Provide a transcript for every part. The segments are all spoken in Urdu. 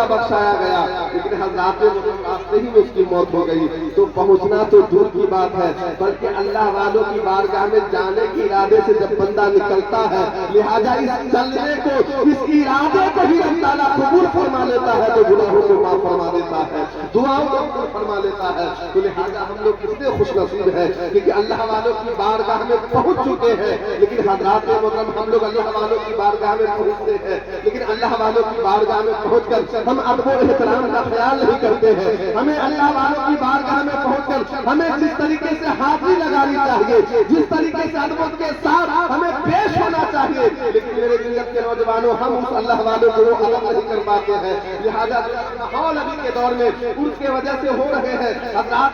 بچہ بخشایا گیا، لیکن حضرات راستے ہی میں اس کی موت ہو گئی۔ تو پہنچنا تو دور کی بات ہے، بلکہ اللہ والوں کی بارگاہ میں جانے کے ارادے سے جب بندہ نکلتا ہے، لہذا اس چلنے کو، اس ارادے کو بھی اللہ تعالیٰ قبول فرما لیتا ہے، تو گناہوں کو معاف فرما دیتا ہے، دعاؤں کو قبول فرما لیتا ہے۔ تو لہذا ہم لوگ کتنے خوش نصیب ہیں کہ اللہ والوں کی بارگاہ میں پہنچ چکے ہیں، لیکن حضرات محترم ہم لوگ اللہ والوں کی بارگاہ میں پہنچتے ہیں، لیکن اللہ والوں کی بارگاہ میں پہنچ کر ہم ادب و احترام کا خیال نہیں کرتے ہیں۔ ہمیں اللہ والوں کی بارگاہ میں پہنچ کر ہمیں جس طریقے سے حاضری لگانی چاہیے، جس طریقے سے ادب کے ساتھ ہمیں پیش ہونا چاہیے، لیکن میرے ملت کے نوجوانوں ہم اس اللہ والوں کو وہ ادب نہیں کر پاتے ہیں۔ لہذا ماحول ابھی کے دور میں عرس کی وجہ سے ہو رہے ہیں، حضرات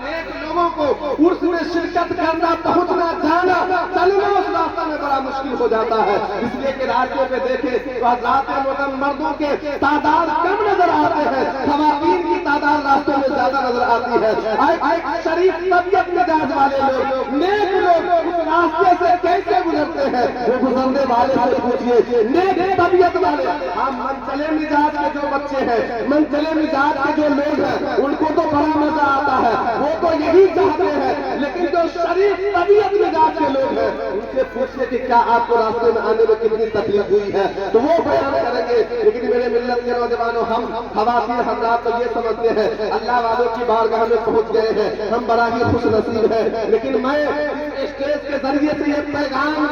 نیک لوگوں کو عرس میں شرکت کرنا، پہنچنا، جانا، چلنا اس راستہ میں بڑا مشکل ہو جاتا ہے، اس لیے کہ راستوں پہ دیکھیں تو حضرات محترم مردوں کے تعداد کم نظر آتے ہیں، خواتین کی تعداد راستوں میں زیادہ نظر آتی ہے۔ شریف طبیعت مزاج والے لوگ، نیک لوگ اس راستے سے کیسے گزرتے ہیں؟ وہ گزرنے والے سے پوچھئے، نیک طبیعت والے، ہم منچلے مزاج کے جو بچے ہیں، منچلے مزاج کے جو لوگ ہیں، ان کو تو بڑا مزہ آتا ہے، وہ تو یہی چاہتے ہیں، لیکن جو شریف طبیعت مزاج کے لوگ ہیں ان سے پوچھئے کہ کیا آپ کو راستے میں آنے میں کتنی تکلیف ہوئی ہے، تو وہ بیان کریں گے۔ لیکن میرے ملت کے نوجوانوں، ہم خواتین حضرات تو یہ سمجھتے ہیں اللہ والوں کی بارگاہ میں پہنچ گئے ہیں، ہم بڑا ہی خوش نصیب ہیں، لیکن میں اسٹیج کے ذریعے سے یہ پیغام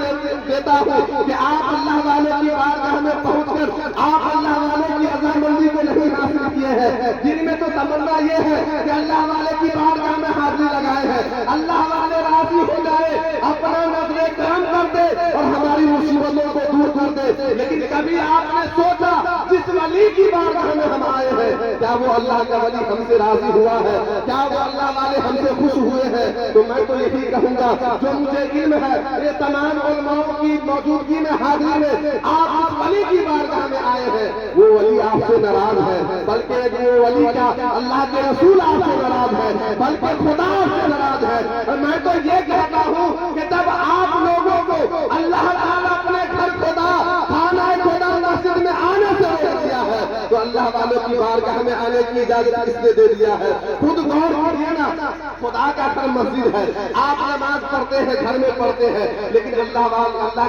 دیتا ہوں کہ آپ اللہ والوں کی بارگاہ میں پہنچ کر آپ اللہ والوں کی رضامندی کو نہیں حاصل کیے ہیں، جن میں تو تمنا یہ ہے کہ اللہ والے کی بارگاہ میں حاضری لگائے ہیں، اللہ والے راضی ہو جائے، اپنا نظر کرم کر دے اور ہماری مصیبتوں کو دور کر دے۔ لیکن کبھی آپ نے سوچا جس ولی کی بارگاہ میں ہم آئے ہیں، کیا وہ اللہ کا ولی ہم سے راضی ہوا ہے؟ کیا وہ اللہ والے ہم سے خوش ہوئے ہیں؟ تو میں تو یہی کہوں گا، جو مجھے علم ہے یہ تمام علماء کی موجودگی میں حاضری میں آپ اس ولی کی بارگاہ میں آئے ہیں، وہ ولی آپ سے ناراض ہے، بلکہ وہ ولی کا اللہ کے رسول آپ سے ناراض ہے، بلکہ خدا سے ناراض ہے۔ اور میں تو یہ کہتا ہوں کہ جب آپ لوگوں کو اللہ تعالیٰ اپنے گھر خدا، خانہ خدا مسجد میں آنے سے روک دیا ہے، تو اللہ والوں کی بارگاہ میں آنے کی اجازت کس نے دے دیا ہے؟ خود غور کیجیے نا، خدا کا گھر مسجد ہے، آپ نماز پڑھتے ہیں، گھر میں پڑھتے ہیں، لیکن اللہ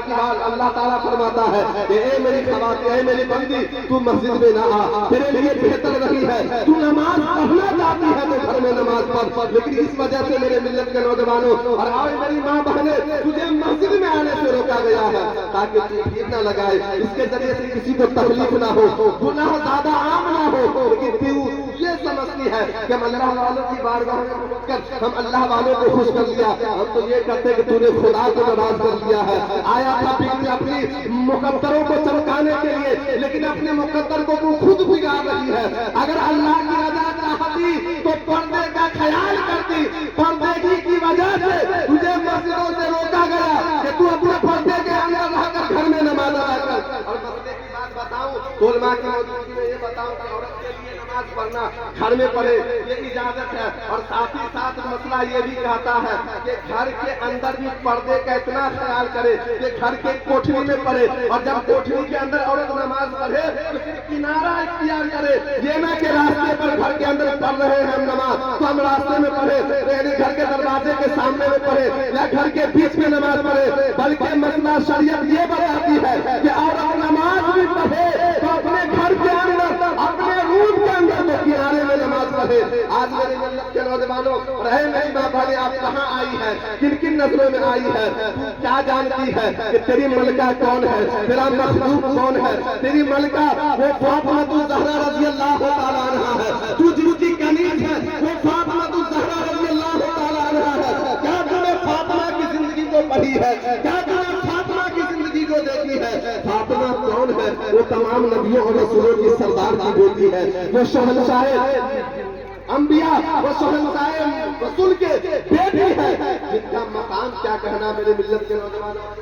کی بات اللہ تعالیٰ فرماتا ہے کہ اے میری خواتین، اے میری بندی، تو مسجد میں نہ آ، تیرے لیے بہتر نہیں ہے، تو نماز پڑھنا چاہتی ہے تو گھر میں نماز پڑھ۔ لیکن اس وجہ سے میرے ملت کے نوجوانوں اور آج میری ماں بہنیں، تجھے مسجد میں آنے سے روکا گیا ہے تاکہ تو بھیڑ نہ لگائے، اس کے ذریعے سے کسی کو تکلیف نہ ہو، گناہ زیادہ عام نہ ہو، لیکن تو یہ سمجھتی ہے کہ ہم اللہ والوں کی بارگاہ میں پہنچ کر ہم اللہ والوں کو خوش کر لیا، ہم تو یہ کہتے کہ تو نے خدا کو ناراض کر دیا ہے۔ آیا تھا اپنی مقدروں کو چمکانے کے لیے، لیکن اپنے مقدر کو تو خود بگاڑ رہی ہے۔ اگر اللہ کی رضا چاہتی تو پردے کا خیال کرتی، پردے کی وجہ سے تجھے مسجدوں سے روکا گیا کہ تو اپنے پردے کے اندر رہ کر گھر میں نماز ادا کر۔ اور مسئلے کی بات بتاؤں، علماء کی موجودگی میں یہ بتاؤں کہ عورت کے لیے نماز پڑھنا گھر میں پڑھے یہ اجازت ہے، اور ساتھ ہی ساتھ مسئلہ یہ بھی کہتا ہے کہ گھر کے اندر بھی پردے کا اتنا خیال کرے کہ گھر کے کوٹھری میں پڑھے، اور جب کوٹھری کے اندر عورت نماز پڑھے تو پھر کنارہ اختیار کرے، یہ نہ کہ راستے پر گھر کے اندر پڑھ رہے ہیں ہم نماز تو ہم راستے میں پڑھے، یعنی گھر کے دروازے کے سامنے میں پڑھے یا گھر کے بیچ میں نماز پڑھے، بلکہ مسئلہ شریعت یہ بتاتی ہے کہ عورت نماز بھی پڑھے تو اپنے گھر کے اندر، اپنے روم کے اندر تو کنارے میں نماز پڑھے۔ آج میرے ملت کے نوجوانوں اور اے میری ماں بہنیں، آپ کہاں آئی ہے، کن کن نظروں میں آئی ہے، کیا جانتی ہے کہ تیری ملکہ کون ہے، تیرا مخلوق کون ہے؟ تیری ملکہ وہ فاطمہ الزہرا رضی اللہ تعالیٰ عنہا ہے، تو جن کی کنیز ہے وہ فاطمہ الزہرا رضی اللہ تعالیٰ عنہا ہے۔ کیا تمہیں فاطمہ کی زندگی کو پڑھی ہے؟ کیا تمہیں فاطمہ کی زندگی کو دیکھی ہے؟ فاطمہ کون ہے؟ وہ تمام نبیوں اور رسولوں کی سردار کی بیٹی ہے، وہ شہنشاہ انبیاء و شہنشاہ رسول کے بیٹی ہے، جن کا مقام کیا کہنا میرے ملت کے نوجوانوں۔